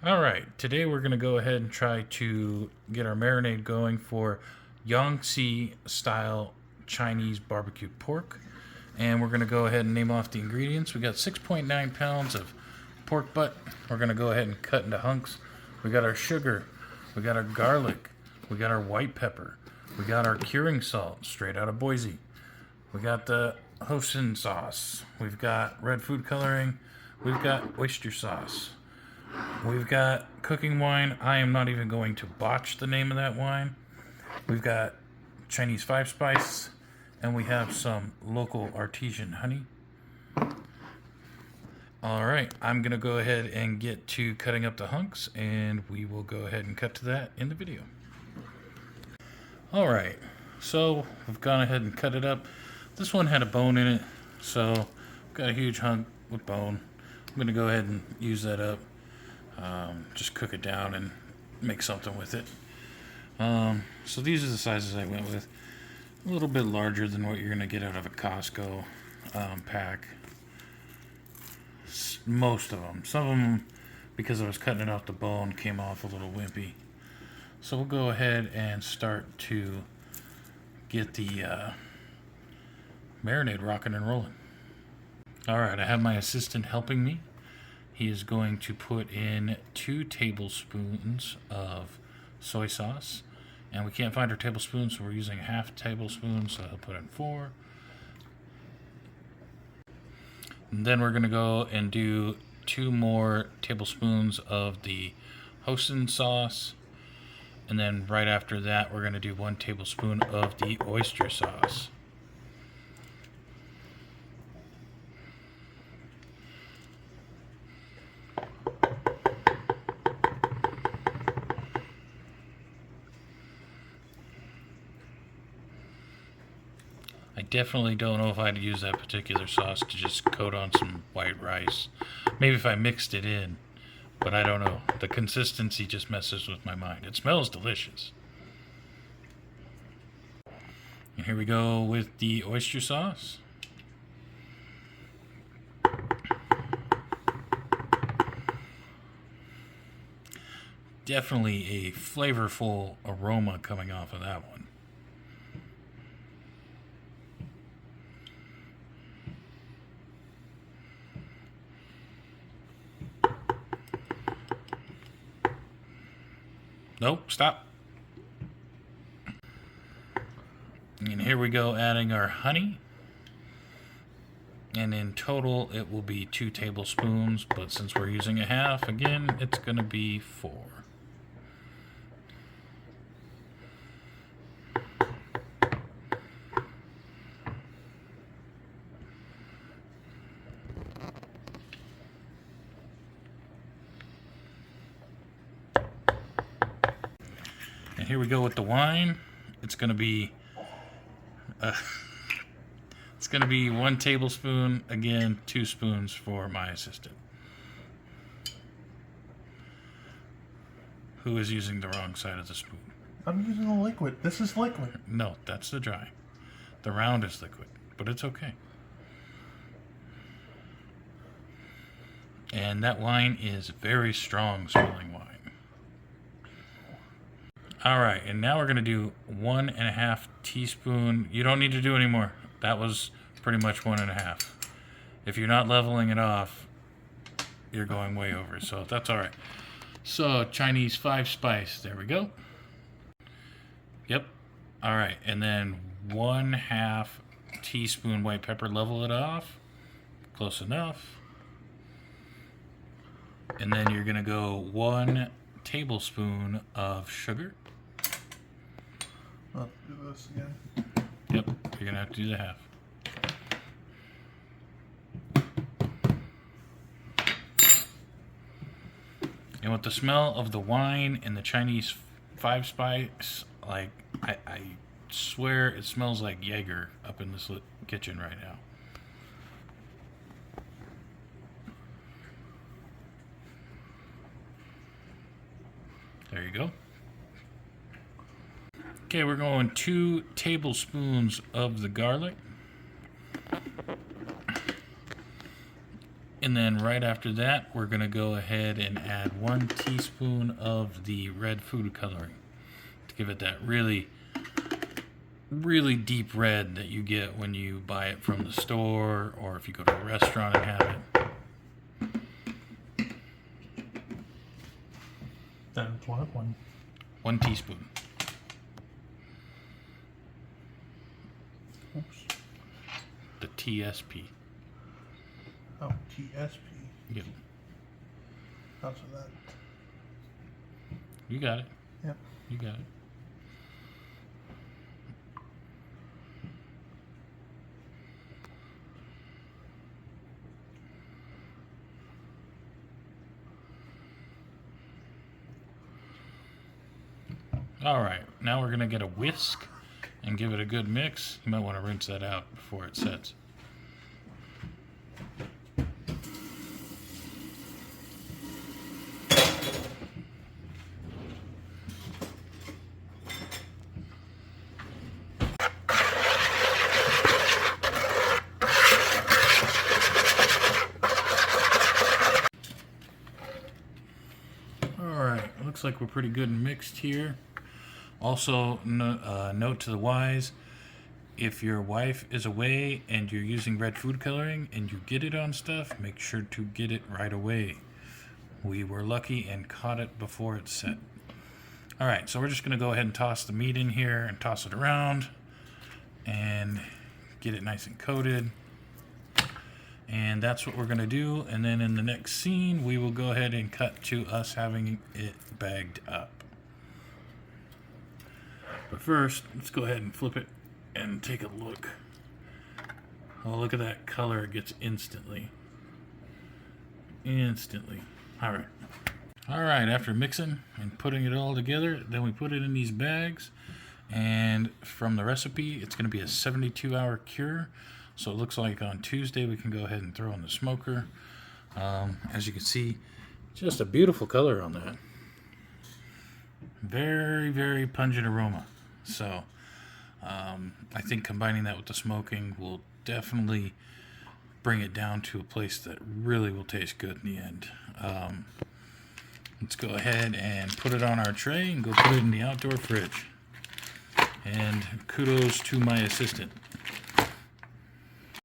Alright, today we're going to go ahead and try to get our marinade going for Yangtze-style Chinese barbecue pork. And we're going to go ahead and name off the ingredients. We got 6.9 pounds of pork butt. We're going to go ahead and cut into hunks. We got our sugar. We got our garlic. We got our white pepper. We got our curing salt straight out of Boise. We got the hoisin sauce. We've got red food coloring. We've got oyster sauce. We've got cooking wine. I am not even going to botch the name of that wine. We've got Chinese 5-spice, and we have some local artesian honey. Alright, I'm going to go ahead and get to cutting up the hunks, and we will go ahead and cut to that in the video. Alright, so we've gone ahead and cut it up. This one had a bone in it, so I've got a huge hunk with bone. I'm going to go ahead and use that up. Just cook it down and make something with it. So these are the sizes I went with. A little bit larger than what you're going to get out of a Costco pack. Most of them. Some of them, because I was cutting it off the bone, came off a little wimpy. So we'll go ahead and start to get the marinade rocking and rolling. Alright, I have my assistant helping me. He is going to put in 2 tablespoons of soy sauce. And we can't find our tablespoon, so we're using half tablespoon, so he'll put in 4. And then we're going to go and do 2 more tablespoons of the hoisin sauce. And then right after that, we're going to do 1 tablespoon of the oyster sauce. I definitely don't know if I'd use that particular sauce to just coat on some white rice. Maybe if I mixed it in, but I don't know. The consistency just messes with my mind. It smells delicious. And here we go with the oyster sauce. Definitely a flavorful aroma coming off of that one. Nope, stop. And here we go, adding our honey. And in total, it will be 2 tablespoons, but since we're using a half, again, it's going to be 4. And here we go with the wine. It's going to be 1 tablespoon. Again, 2 spoons for my assistant, who is using the wrong side of the spoon. I'm using the liquid. This is liquid. No, that's the dry. The round is liquid, but it's okay. And that wine is very strong smelling wine. Alright, and now we're going to do 1.5 teaspoon. You don't need to do any more. That was pretty much 1.5. If you're not leveling it off, you're going way over, so that's alright. So, Chinese 5-spice, there we go. Yep. Alright, and then 1/2 teaspoon white pepper, level it off. Close enough. And then you're going to go 1 tablespoon of sugar. I'll do this again. Yep, you're going to have to do the half. And with the smell of the wine and the Chinese 5-spice, like, I swear it smells like Jaeger up in this kitchen right now. There you go. Okay, we're going 2 tablespoons of the garlic. And then right after that, we're going to go ahead and add 1 teaspoon of the red food coloring to give it that really deep red that you get when you buy it from the store or if you go to a restaurant and have it. That's what? 1 teaspoon. Oops. The TSP. Oh, TSP. Yep. How's that? You got it. Yep. You got it. All right, now we're gonna get a whisk and give it a good mix. You might want to rinse that out before it sets. All right, looks like we're pretty good and mixed here. Also, note to the wise, if your wife is away and you're using red food coloring and you get it on stuff, make sure to get it right away. We were lucky and caught it before it set. All right, so we're just gonna go ahead and toss the meat in here and toss it around and get it nice and coated. And that's what we're gonna do. And then in the next scene, we will go ahead and cut to us having it bagged up. But first, let's go ahead and flip it and take a look. Oh, look at that color it gets instantly. Instantly. All right. All right, after mixing and putting it all together, then we put it in these bags. And from the recipe, it's going to be a 72-hour cure. So it looks like on Tuesday we can go ahead and throw in the smoker. As you can see, just a beautiful color on that. Very, very pungent aroma. So I think combining that with the smoking will definitely bring it down to a place that really will taste good in the end. Let's go ahead and put it on our tray and go put it in the outdoor fridge. And kudos to my assistant.